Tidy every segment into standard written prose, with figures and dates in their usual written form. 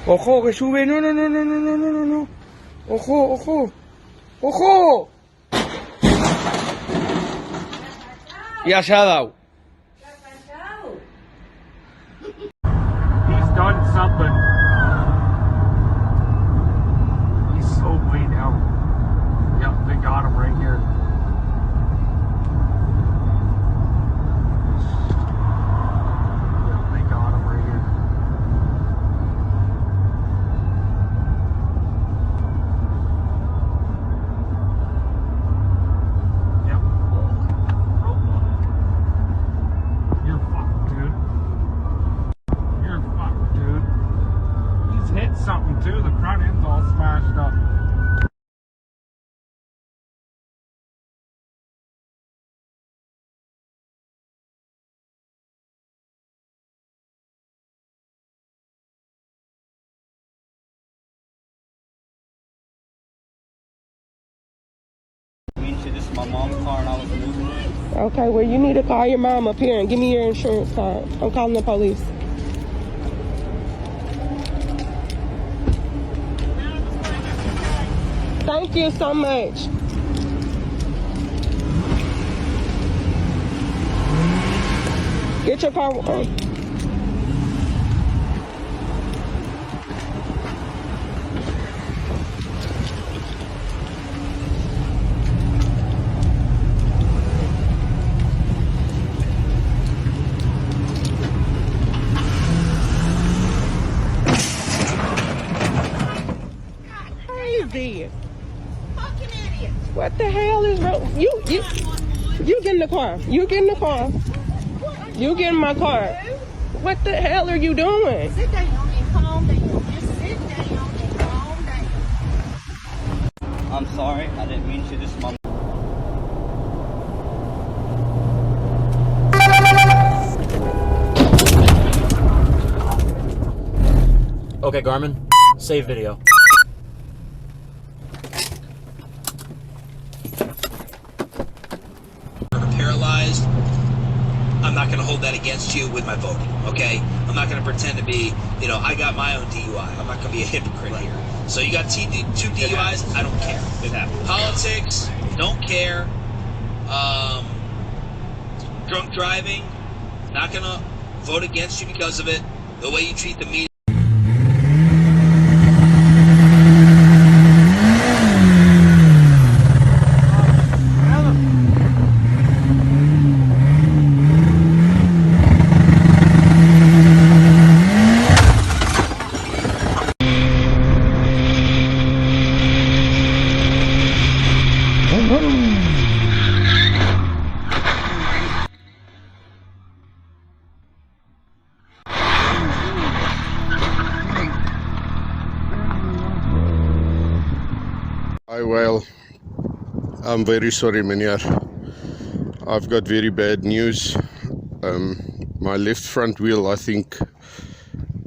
Ojo, que sube. No, no, no, no, no, no, no, no, no. Ojo, ojo. Ojo. Ya se ha dado. He's done something. He's so way down. Yep, they got him right here. Yep, they got him right here. Yep. You're fucked, dude. You're fucked, dude. He's hit something too. The front end's all smashed up. This is my mom's car and I was moving it. Okay, well, you need to call your mom up here and give me your insurance card. I'm calling the police. Thank you so much. Get your car on. Crazy. Fucking idiot. What the hell is wrong? You get in the car. You get in the car. You get in my car. What the hell are you doing? Sit down and calm down. Just sit down and calm down. I'm sorry, I didn't mean to. This is my Okay, Garmin, save video. Paralyzed, I'm not going to hold that against you with my voting, okay? I'm not going to pretend to be, I got my own DUI. I'm not going to be a hypocrite here. So you got two DUIs, I don't care. It happened. Politics, don't care. Drunk driving, not going to vote against you because of it. The way you treat the media. Well, I'm very sorry, meneer. I've got very bad news. My left front wheel, I think,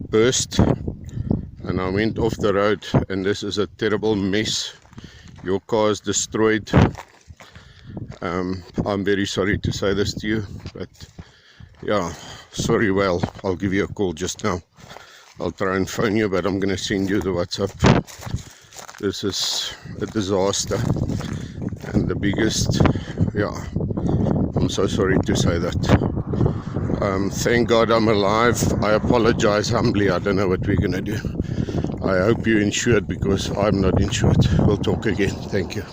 burst and I went off the road, and this is a terrible mess. Your car is destroyed. I'm very sorry to say this to you, but yeah, sorry. Well, I'll give you a call just now. I'll try and phone you, but I'm going to send you the WhatsApp. This is a disaster, and the biggest, yeah, I'm so sorry to say that. Thank God I'm alive. I apologize humbly. I don't know what we're going to do. I hope you're insured, because I'm not insured. We'll talk again. Thank you.